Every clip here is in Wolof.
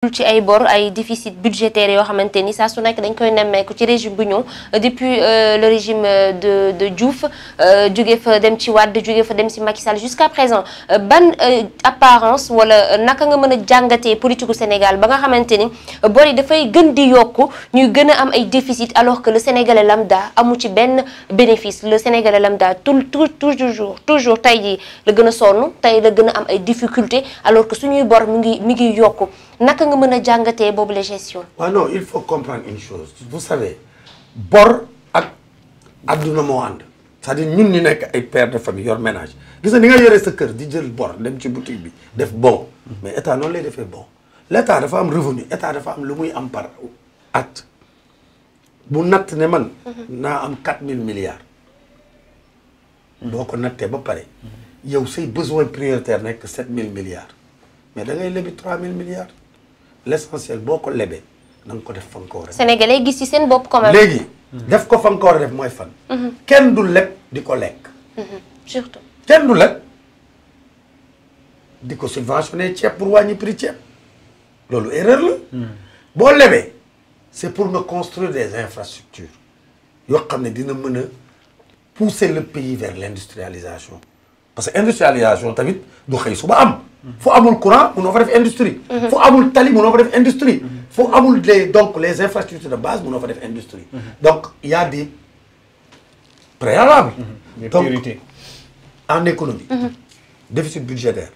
ci ay bor ay déficit budgétaire yoo xamante ni saa su nekk dañ koy nemmeeku ci régime bu ñëw depuis le régime de Diouf jóge fa dem ci Wade jóge fa dem ci Macky Sall jusqu'à présent ban apparence wala naka nga mën a jàngatee politique Sénégal ba nga xamante ni bor yi dafay gën di yokku ñuy gën a am ay déficit alors que le Sénégalais lambda amu ci benn bénéfice le Sénégalais lambda toujours tey jii la gën a sonn tey la gën a am ay difficultés alors que suñuy bor mi ngi yokku naka nga mën a jàngatee boobu la gestion. waaw non il faut comprendre une chose vous savez bor ak adduna moo ànd c'est-à-dire ñun ñu nekk ay pères de famille yor ménage gis nga ni nga yoree sa kër di jël bor dem ci boutique bi def bon mais état noonu lay defee bon l'état dafa am revenu état dafa am lu muy am par at bu natt ne man naa am 4000 milliards boo ko nattee ba pare yow say besoin prioritaire nekk 7000 milliards mais da ngay lebi 3000 milliards l'essentiel boo ko lebee na nga ko def fa nga ko war a def. Sénégalais gis ci seen bopp quand même. léegi def ko fa nga ko war a def mooy fan. kenn du leb di ko lekk. surtout kenn du leb di ko subventionné ceeb pour wàññi prix ceeb loolu erreur la. boo lebee c'est pour nga construire des infrastructures yoo xam ne dina mën a pousser le pays vers l'industrialisation parce que industrialisation tamit du xëy suba am. fu amul courant munoo fa def industrie. fu amul tali munoo fa def industrie. fu amul les infrastructures de base munoo fa def industrie. donc il y a des préalables. des priorités. En économie. déficit budgétaire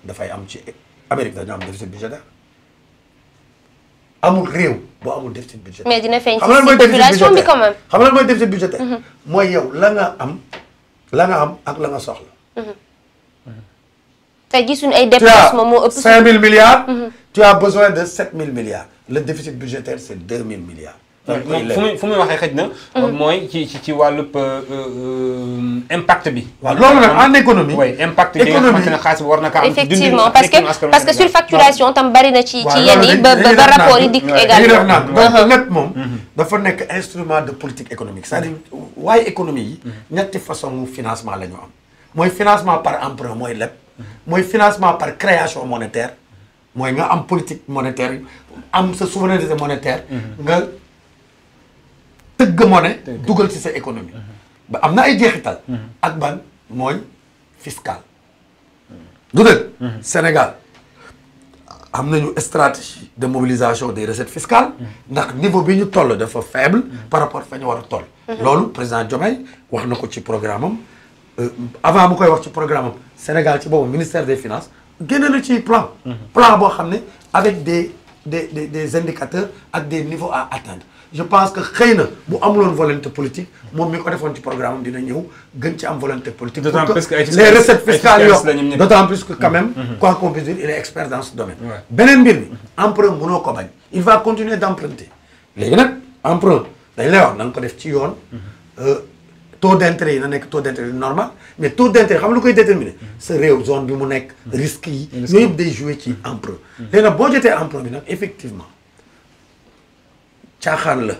dafay am ci Amérique dañu am déficit budgétaire amul réew boo amul déficit budgétaire. mais dina feeñ ci population bi quand même. xam nga lan mooy déficit budgétaire. mooy yow la nga am ak la nga soxla. tey gisuñu ay déplacement moo ëpp. 5000 milliards. tu as besoin de 7000 milliards. le déficit budgétaire c'est 2000 milliards. fu muy waxee xëj na. mooy ci wàllub impact bi. waaw loolu nag en économie. oui impact bi nga xamante ne xaalis bi war na ko am. effectivement parce que surfacturation tam bari na ci yenn yi ba rapport yi dikk également. donc lépp moom. dafa nekk instrument de politique économique c'est-à-dire waaye économie yi. ñetti façon financement la ñu am. mooy financement par emprunt mooy lépp. mooy financement par création monétaire mooy nga am politique monétaire am sa souveraineté monétaire nga tëgg monnaie dugal ci sa économie ba am na ay jeexital ak ban mooy fiscal du dëgg Sénégal am nañu stratégie de mobilisation des recettes fiscales ndax niveau bi ñu toll dafa faible par rapport fa ñu war a toll loolu président Diomaye wax na ko ci programme am avant mu koy wax ci programme am Sénégal ci boobu ministère des finances génne na ci plan boo xam ne avec des indicateurs ak des niveaux à atteindre je pense que xëy na bu amuloon volonté politique moom mi ko defoon ci programme am dina ñëw gën ci am volonté politique pour que les recettes fiscales yokk d'autant plus que quand même quoi qu'on puisse dire il est expert dans ce domaine beneen mbir mi emprunt mënoo ko bañ il va continuer d'emprunter léegi nag emprunt dañ lay wax na nga ko def ci yoon taux d'intérêt yi na nekk taux d'intérêt normal mais taux d'intérêt xam lu koy déterminer sa réew zone bi mu nekk risques yi yooyu yëpp day jouer ci emprunt léegi nag boo jotee emprunt bi nag effectivement caaxaan la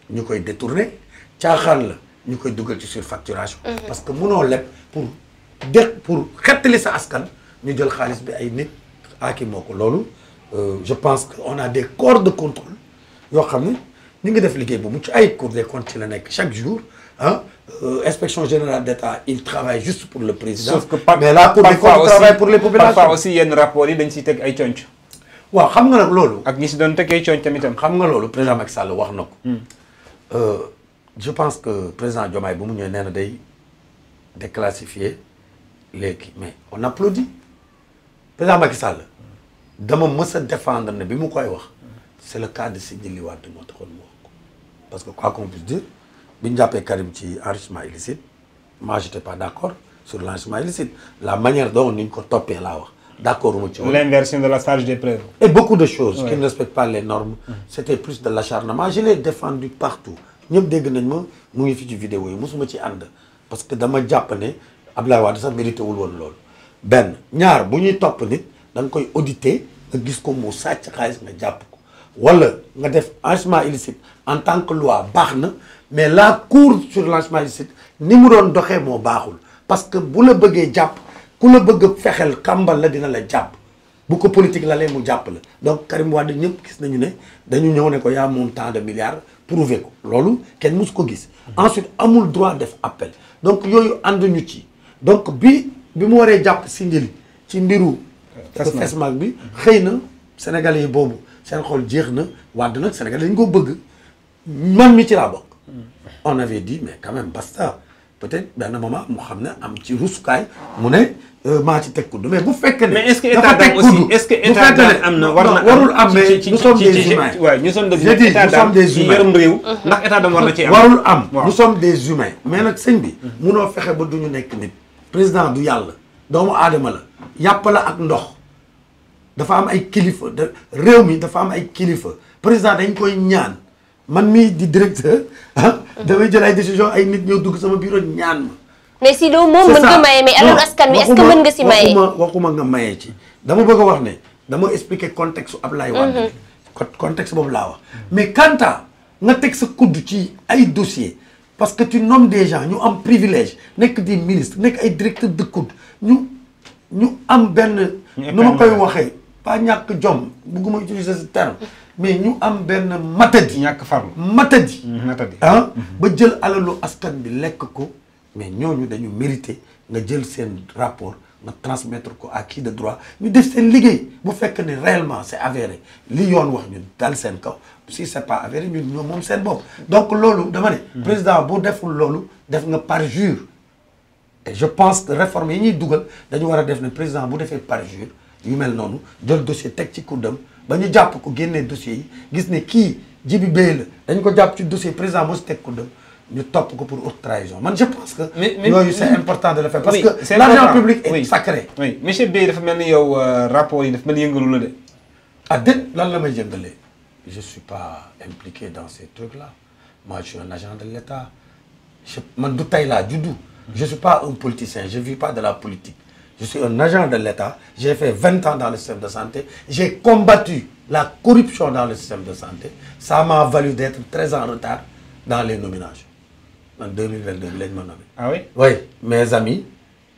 ñu koy détourner caaxaan la ñu koy dugal ci surfacturation parce que mënoo leb pour xettali sa askan ñu jël xaalis bi ay nit aaki moo ko loolu je pense que on a des corps de contrôle yoo xam ne ñu ngi def liggéey bu mucc ay Cour des comptes ci la nekk chaque jour inspection générale d'État il travaille juste pour le président. sauf que mais la Cour des comptes travaille pour les populations. parfois aussi yenn rapports yi dañ siy teg ay conc. waaw xam nga nag loolu. ak ñi si doon teg ay conc tamitam. xam nga loolu président Macky Sall wax na ko. je pense que président Diomaye bu mu ñëwee nee na day déclassifier léegi mais on applaudit président Macky Sall dama mës a défendre ne bi mu koy wax c'est le cas de Sidili Wade moo taxoon mu wax ko parce que quoi qu'on puisse dire. bi ñu jàppee Karim ci enrichissement illicite moi j'étais pas d'accord sur l'enrichissement illicite la manière dont ni ñu ko toppee laa wax d'accord uma ci woon. L'inversion de la charge des preuves. et beaucoup de choses qui ne respectent pas les normes c'était plus de l'acharnement je l'ai défendu partout ñëpp dégg nañ ma mu ngi fi ci vidéo yi mosuma ci ànd parce que dama jàpp ne Abdoulaye Wade sax mérité wul woon loolu benn ñaar bu ñuy topp nit da nga koy auditer nga gis ko mu sàcc xaalis nga jàpp ko wala nga def enrichissement illicite en tant que loi baax na mais la cour sur l'enrichissement illicite ni mu doon doxee moo baaxul parce que bu la bëggee jàpp ku la bëgg fexeel kàmbal la dina la jàpp bu ko politique la lee mu jàpp la donc Karim Wade ñëpp gis nañu ne dañu ñëw ne ko yaa moom tant de milliards prouvé ko loolu kenn mus ko gis ensuite amul droit def appel donc yooyu ànduñu ci donc bi mu waree jàpp Sindiély ci mbiru FESMAC bi xëy na sénégalais yi boobu seen xol jeex na Wade nag sénégalais dañu ko bëgg man mi ci laa bokk on avait dit mais quand même basta peut-être benn moment mu xam ne am ci rusukaay mu ne maa ci teg kudd mais bu fekkee ne. mais est-ce que état d'âme aussi est-ce que état d'âme am na war na warul am mais nous sommes des humains. waaw ñu sommes j'ai dit nous sommes des humains yërëm réew ndax état d'âme war na ci am. warul am nous sommes des humains mais nag sëñ bi. munoo fexe ba duñu nekk nit. président du yàlla doomu aadama la yàpp la ak ndox dafa am ay kilifa réew mi dafa am ay kilifa président dañ koy ñaan man mii di directeur ah damay jël ay décision ay nit ñëw dugg sama bureau ñaan ma. mais si loolu moom mën nga maye mais alors askan wi est-ce que mën nga si maye waxuma nga maye ci dama bëgg a wax ne dama expliquer contexte su Ablaye Wade contexte boobu laa wax mais quant à nga teg sa kudd ci ay dossiers parce que tu nommes des gens ñu am privilège nekk des ministres nekk ay directeurs de kudd ñu am benn nu ma koy waxee pas ñàkk jom bugguma utiliser ce terme mais ñu am benn matadi ñàkk farlu matadi ah ba jël alalu askan bi lekk ko mais ñooñu dañu mérité nga jël seen rapport nga transmettre ko à qui de droit ñu def seen liggéey bu fekk ne réellement c'est avéré li yoon wax ñu dal seen kaw si c'est pas avéré ñun ñoom moom seen bopp donc loolu dama ne président bu deful loolu def nga parjure et je pense que réforme yi ñuy dugal dañu war a def ne président bu defee parjure yu mel noonu jël dossier teg ci kuddam ba ñu jàpp ko génnee dossier yi gis ne kii Djibi Beye la dañ ko jàpp ci dossier président moo si teg kuddam ñu topp ko pour haute trahison man je pense que. yooyu c'est important de le faire parce que l'argent public est sacré. oui monsieur Beye dafa mel ni yow rapport yi dafa mel ni yëngalu la de. ah déet lan la may yëngalee je suis pas impliqué dans ces trucs là moi je suis un agent de l'État man du tey laa juddu. je suis pas un politicien je vis pas de la politique je suis un agent de l'État j'ai fait 20 ans dans le système de santé j'ai combattu la corruption dans le système de santé ça m'a valu d'être très en retard dans les nominations. En 2022 bi lañ ma nommé. ah oui. oui mes amis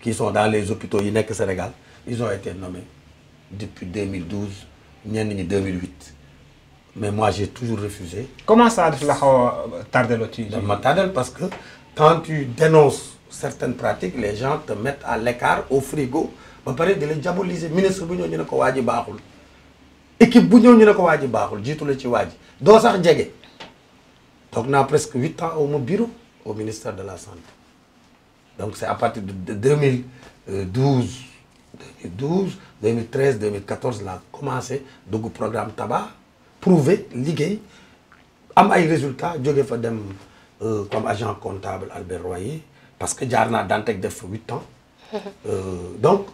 qui sont dans les hôpitaux yi nekk Sénégal ils ont été nommés depuis 2012 ñenn ñi 2008 mais moi j'ai toujours refusé. comment ça daf la xaw a tardé ci. daf ma tardel parce que quand tu dénonces certaines pratiques les gens te mettent à l'écart au frigo ba pare di la diaboliser ministre bu ñëw ñu ne ko waa ji baaxul équipe bu ñëw ñu ne ko waa ji baaxul jiitu la ci waa ji doo sax jege toog naa presque 8 ans au mon bureau. au ministère de la Santé. Donc c'est à partir de 2012, 2013, 2014 là commencé dugg programme tabac prouvé liggéey am ay résultats jóge fa dem comme agent comptable Albert Royer parce que jaar naa Dantec def fa 8 ans. Donc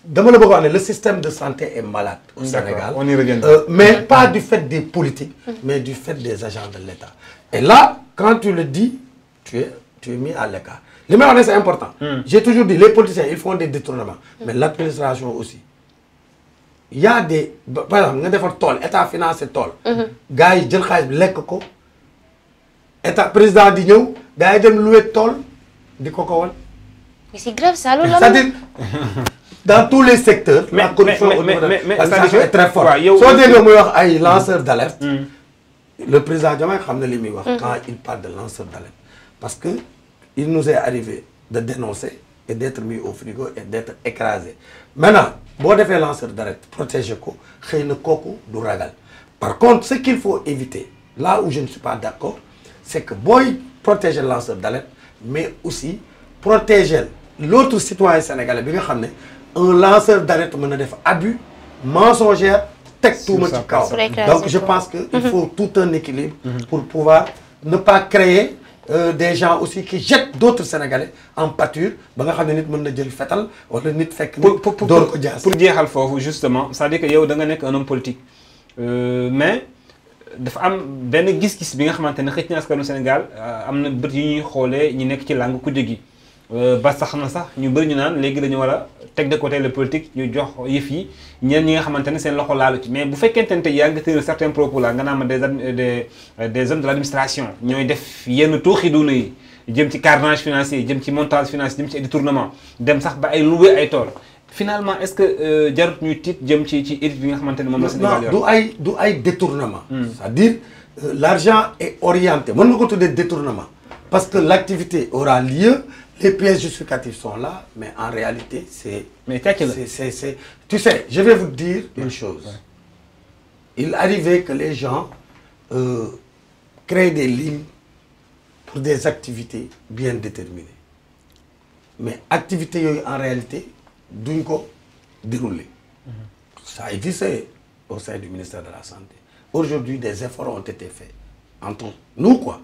dama la bëgg wax ne le système de santé est malade au Sénégal. On y revient. Mais pas du fait des politiques mais du fait des agents de l'État. Et là quand tu le dis tu es mis à l'écart. Li may wax ne c'est important. J'ai toujours dit les politiciens ils font des détournements. Mais l'administration aussi. Il y a des par exemple nga defar tool état financé tool. gars yi jël xaalis bi lekk ko état président di ñëw gars yi dem louer tool di ko wal. mais c'est grave ça loolu la. c'est-à-dire dans tous les secteurs. la corruption au niveau de l'administration est très forte. soo déggee muy wax ay lanceurs d'alerte. le président Diomaye xam na li muy wax. quand il parle de lanceurs d'alerte. parce que il nous est arrivé de dénoncer et d'être mis au frigo et d'être écrasé maintenant boo defee lanceur d'alerte protéger ko xëy na kooku du ragal par contre ce qu'il faut éviter là où je ne suis pas d'accord c'est que booy protéger lanceur d'alerte mais aussi protéger l'autre citoyen sénégalais bi nga xam ne un lanceur d'alerte mën na def abus mensongère teg tuuma ci kaw donc je pense que il faut tout un équilibre pour pouvoir ne pas créer des gens aussi qui jettent d'autres Sénégalais en pâture ba nga xam ne nit mën na jël fetal wala nit fekk nit door ko jaas pour jeexal foofu justement c'est-à-dire que yow da nga nekk un homme politique mais dafa am benn gis-gis bi nga xamante ne xëy na askanu Sénégal am na bët yu ñuy xoolee ñi nekk ci langue kujje gi ba sax na sax ñu bëri ñu naan léegi dañu war a teg de côté le politique ñu jox yëf yi ñenn ñi nga xamante ne seen loxo laalu ci mais bu fekkente ne tey yaa ngi tenir certains propos là nga naan ma des hommes de l'administration ñooy def yenn tooxi doona yi jëm ci carenage financier jëm ci montage financier jëm ci détournement dem sax ba ay louer ay tool finalement est-ce que jarut ñuy tiit jëm ci hérite bi nga xamante ne moom la Sénégal yor. non du ay détournement. c'est-à-dire l'argent est orienté mën nga ko tuddee détournement parce que l'activité aura lieu les pièces justificatives sont là mais en réalité c'est. mais càcc la c'est tu sais je vais vous dire une chose. Il arrivait que les gens créent des lignes pour des activités bien déterminées mais activités yooyu en réalité duñ ko dérouler. Ça existait au sein du ministère de la Santé. Aujourd'hui des efforts ont été faits entre nous quoi.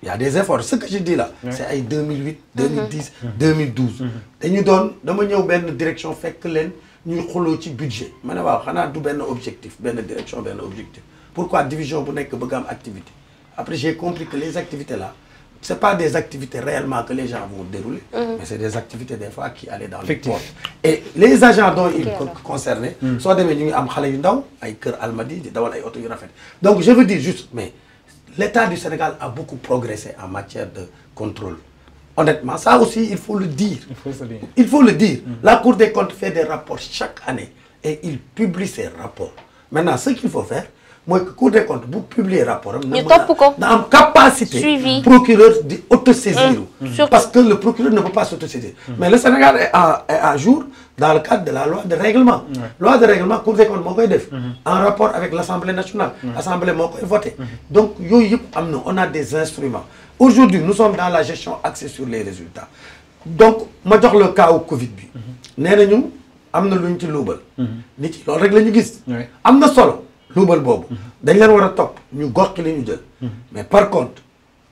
Il y a des efforts ce que je dis là. C'est ay 2008 2010 2012. dañu doon dama ñëw benn direction fekk leen ñuy xuloo ci budget ma ne waaw xanaa du benn objectif benn direction benn objectif pourquoi division bu nekk bëgg am activité après j'ai compris que les activités là c'est pas des activités réellement que les gens vont dérouler mais c'est des activités des fois qui allaient dans le port et les agents dont ils concernés soo demee ñu ngi am xale yu ndaw ay kër Almadies di dawal ay oto yu rafet donc je veux dire juste mais l'État du Sénégal a beaucoup progressé en matière de contrôle honnêtement ça aussi il faut le dire il faut le dire la Cour des comptes fait des rapports chaque année et il publie ses rapports maintenant ce qu'il faut faire mooy que Cour des comptes bu publier rapport am na am capacité suivi procureur di autosaisir parce que le procureur ne peut pas s'autosaisir mais le Sénégal est à jour dans le cadre de la loi de règlement loi de règlement Cour des comptes moo koy def en rapport avec l'Assemblée nationale Assemblée moo koy voté donc yooyu yëpp am na on a des instruments aujourd'hui nous sommes dans la gestion axée sur les résultats donc ma jox le cas au Covid bi nee nañu am na lu ñu ci luubal nit yi loolu rek la ñu gis am na solo luubal boobu dañ leen war a topp ñu gox li ñu jël mais par contre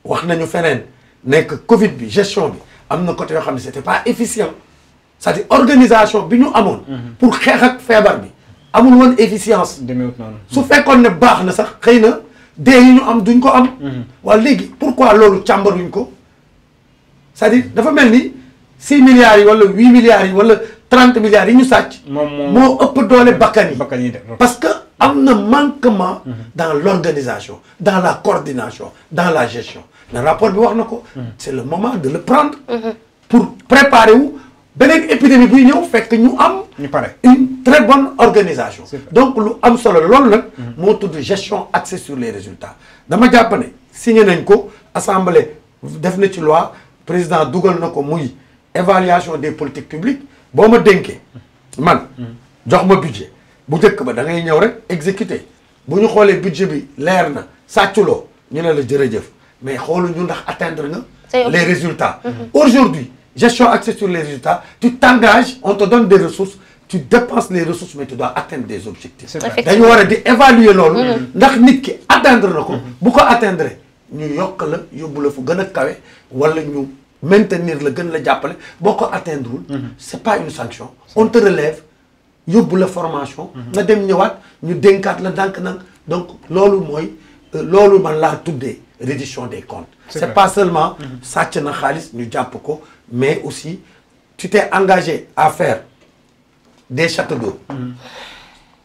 wax nañu feneen nekk Covid bi gestion bi am na côté yoo xam ne c'était pas efficient c'est-à-dire organisation bi ñu amoon pour xeex ak feebar bi amul woon efficience su fekkoon ne baax na sax xëy na dee yi ñu am duñ ko am waa léegi pourquoi loolu càmbaruñ ko c'est-à-dire dafa mel ni 6 milliards yi wala 8 milliards yi wala 30 milliards yi ñu sàcc moo ëpp doole bakkan yi parce que am na manquement dans l'organisation dans la coordination dans la gestion le rapport bi wax na ko c'est le moment de le prendre pour préparer wu beneen épidémie buy ñëw fekk ñu am une très bonne organisation donc lu am solo loolu nag moo tudd gestion axée sur les résultats dama jàpp ne signé nañ ko assemblée def na ci loi président dugal na ko muy évaluation des politiques publiques boo ma dénkee man jox ma budget bu njëkk ba da ngay ñëw rek exécuter bu ñu xoolee budget bi leer na sàcculoo ñu ne la jërëjëf mais xooluñu ndax atteindre nga les résultats aujourd'hui gestion axée sur les résultats tu t'engages on te donne des ressources tu dépenses les ressources mais tu dois atteindre des objectifs dañu war a di évaluer loolu ndax nit ki atteindre na ko bu ko atteindre ñu yokk la yóbbu la fu gën a kawe wala ñu maintenir la gën la jàppale boo ko atteindreul c'est pas une sanction on te relève yóbbu la formation nga dem ñëwaat ñu dénkaat la ndànk-ndànk donc loolu mooy loolu man laa tuddee reddition des comptes c'est pas seulement sàcc na xaalis ñu jàpp ko mais aussi tu t'es engagé à faire des châteaux d'eau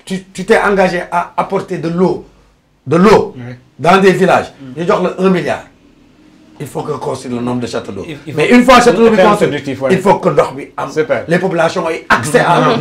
tu t'es engagé à apporter de l'eau dans des villages ñu jox la 1 milliard il faut que construire le nombre de châteaux d'eau mais une fois château d'eau bi construit il faut que ndox bi am les populations aient accès à l'eau